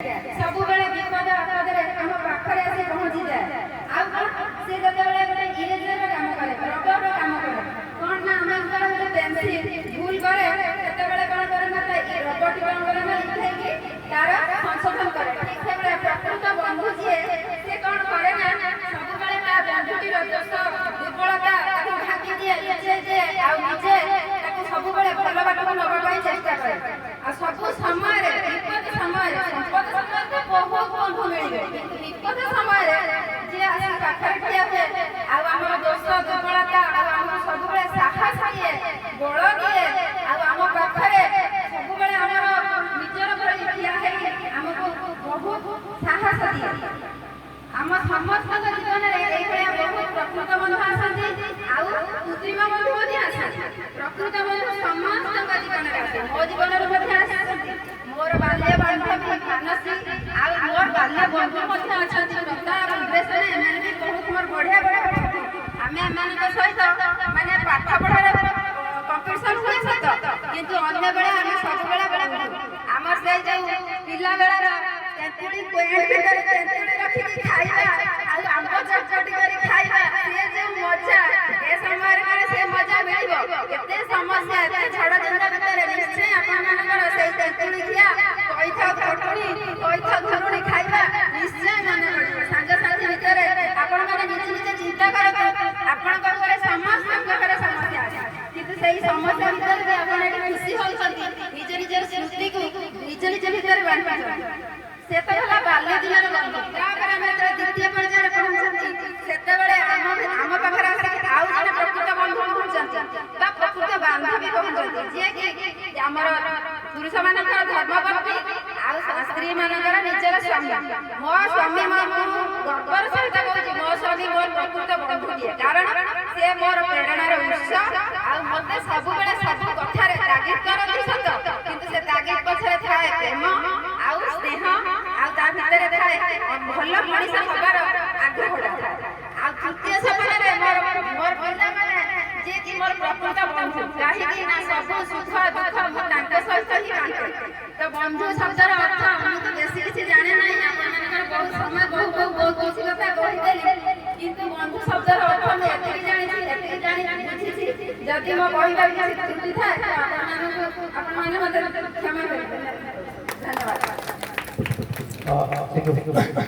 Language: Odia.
ସବୁବେଳେ ବିପଦ ଆପଦରେ ଆମ ପାଖରେ ଆସି ପହଞ୍ଚି ଯାଏ। ଆଉ ସେ ଯେତେବେଳେ ଗୋଟେ ଇରେଜର କାମ କରେ, ରବର କାମ କରେ, କ'ଣ ନା ଆମେ ଗୋଟେ ପେନ୍ସିଲ ଭୁଲ କରେ, ସେତେବେଳେ କ'ଣ କରେ ନା ରବରଟି କ'ଣ କରେ ନା ଲିଖେଇକି ତାର ସଂଶୋଧନ କରେ। ଠିକ୍ ସେଭଳିଆ ପ୍ରକୃତ ବନ୍ଧୁ ଯିଏ ସେ କ'ଣ କରେ ନା ସବୁବେଳେ ତା ବନ୍ଧୁଟିର ଦୋଷ ଦୁର୍ବଳତା ତାକୁ ଢାଙ୍କି ଦିଏ, ଲୁଚେଇ ଦିଏ, ଆଉ ନିଜେ ତାକୁ ସବୁବେଳେ ଭଲ ବାଟକୁ ନେବା ପାଇଁ ଚେଷ୍ଟା କରେ। ଆଉ ସବୁ ସମୟରେ ବିପଦ ସମୟରେ ସମ୍ପଦ ସମୟରେ ବହୁତ ବନ୍ଧୁ ମିଳିବେ, କିନ୍ତୁ ବିପଦ ସମୟରେ ଯିଏ ଆସି ପାଖରେ ଠିଆ ହୁଏ, ଆଉ ଆମର ଦୋଷ ଦୁର୍ବଳତା ଆଉ ଆମକୁ ସବୁବେଳେ ସାହସ ଦିଏ, ବଳ ଦିଏ, ଆଉ ଆମ ପାଖରେ ସବୁବେଳେ ଆମର ନିଜର ଭଳି ଠିଆ ହେଇ ଆମକୁ ବହୁତ ସାହସ ଦିଏ। ଆମ ସମସ୍ତଙ୍କ ଜୀବନରେ ଏଇଭଳିଆ ବହୁତ ପ୍ରକୃତ ବନ୍ଧୁ ଆସନ୍ତି, ଆଉ କୃତ୍ରିମ ବନ୍ଧୁ ମଧ୍ୟ ଆସନ୍ତି। ପ୍ରକୃତ ବନ୍ଧୁ ସମସ୍ତଙ୍କ ଜୀବନରେ ଆସେ, ମୋ ଜୀବନରେ ମଧ୍ୟ ଆସନ୍ତି। ମୋର ବାଲ୍ୟ ବାନ୍ଧବୀ ମାନସୀ ଆଉ ମୋର ବାଲ୍ୟ ବନ୍ଧୁ ମଧ୍ୟ ଅଛନ୍ତି, ପ୍ରତାପ ଉଦ୍ଦେଶ୍ୟରେ ଏମାନେ ବି ବହୁତ ମୋର ବଢ଼ିଆ ବଢ଼ିଆ ବନ୍ଧୁ। ଆମେ ଏମାନଙ୍କ ସହିତ ମାନେ ପାଠ ପଢ଼ାରେ କମ୍ପିଟିସନ୍ ହୁଏ ସତ, କିନ୍ତୁ ଅନ୍ୟ ବେଳେ ଆମେ ସବୁବେଳେ ବନ୍ଧୁ। ଆମର ସେଇ ଯେଉଁ ପିଲାବେଳର ତେନ୍ତୁଳି ଭିତରେ ତେନ୍ତୁଳି ରଖିକି ଖାଇବା ଆଉ ଆମ୍ବ ଚଟଚଟି କରି ଖାଇବା, ସେ ଯେଉଁ ମଜା, ଏ ସମୟରେ କ'ଣ ସେ ମଜା ମିଳିବ? ଏତେ ସମସ୍ୟା, ଏତେ ଝଡ଼ ଝଞ୍ଜା ଭିତରେ ନିଶ୍ଚୟ ଆପଣମାନଙ୍କର ସେଇ ତେନ୍ତୁଳି ଖିଆ, କଇଥ ଖଟୁଣି, କଇଥ ଘୁରୁଣି ଖାଇବା ନିଶ୍ଚୟ ମନେ ପଡ଼ିବ। ସାଙ୍ଗସାଥି ଭିତରେ ଆପଣମାନେ ନିଜେ ନିଜେ ଚିନ୍ତା କରନ୍ତୁ, ଆପଣଙ୍କ ଘରେ ସମସ୍ତଙ୍କ ଘରେ ସମସ୍ୟା ଅଛି, କିନ୍ତୁ ସେଇ ସମସ୍ୟା ଭିତରେ ବି ଆପଣ ଏଠି ଖୁସି ହେଉଛନ୍ତି, ନିଜ ନିଜର ସ୍ମୃତିକୁ ନିଜ ନିଜ ଭିତରେ ବାଣ୍ଟୁଛନ୍ତି। ସେ ତ ହେଲା ବାଲ୍ୟ ଦିନର ବନ୍ଧୁ। ତାପରେ ଆମେ ଯେତେବେଳେ ଦ୍ୱିତୀୟ ପର୍ଯ୍ୟାୟରେ ପହଞ୍ଚନ୍ତି, ସେତେବେଳେ ଆମ ପାଖରେ ଆସିକି ଆଉ ଜଣେ ପ୍ରକୃତ ବନ୍ଧୁ ପହଞ୍ଚନ୍ତି ବା ପ୍ରକୃତ ବାନ୍ଧବୀ ପହଞ୍ଚନ୍ତି, ଯିଏକି ଆମର ପୁରୁଷମାନଙ୍କର ଧର୍ମପତ୍ନୀ ଆଉ ସ୍ତ୍ରୀମାନଙ୍କର ନିଜର ସ୍ୱାମୀ। ମୋ ସ୍ୱାମୀ, ମୁଁ ଗର୍ବର ସହିତ କହୁଛି, ମୋ ସ୍ୱାମୀ ମୋର ପ୍ରକୃତ ବନ୍ଧୁଟିଏ, କାରଣ ସେ ମୋର ପ୍ରେରଣାର ଉତ୍ସ, ଆଉ ମୋତେ ସବୁବେଳେ ସବୁ କଥାରେ ତାଗିଦ କରନ୍ତି ସତ, କିନ୍ତୁ ସେ ତାଗିଦ ପଛରେ ଥାଏ ପ୍ରେମ ଆଉ ସ୍ନେହ, ଆଉ ତା ଭିତରେ ଥାଏ ଭଲ ମଣିଷ ହବାର ଆଗ୍ରହଟା ଥାଏ। ଆଉ ତୃତୀୟ ସଫଳରେ ମୋର ପିଲାମାନେ ଯିଏକି ମୋର ପ୍ରକୃତ ବନ୍ଧୁ, କାହିଁକି ନା ସବୁ ସୁଖ ଦୁଃଖ ମୁଁ ତାଙ୍କ ସହିତ ହିଁ ବାଣ୍ଟେ। ତ ବନ୍ଧୁ ଶବ୍ଦର ଅର୍ଥ ମୁଁ ତ ବେଶୀ କିଛି ଜାଣେ ନାହିଁ, ଆପଣମାନଙ୍କର ବହୁତ ସମୟ ବହୁତ କିଛି କଥା କହିଦେଲି, କିନ୍ତୁ ବନ୍ଧୁ ଶବ୍ଦର ଅର୍ଥ ମୁଁ ଏତିକି ଜାଣିଛି, ଏତିକି ଜାଣି ବୁଝିଛି। ଯଦି ମୋ କହିବାର କିଛି ତ୍ରୁଟି ଥାଏ ତ ଆପଣମାନେ ମୋତେ କ୍ଷମା କରିବେ। ଧନ୍ୟବାଦ।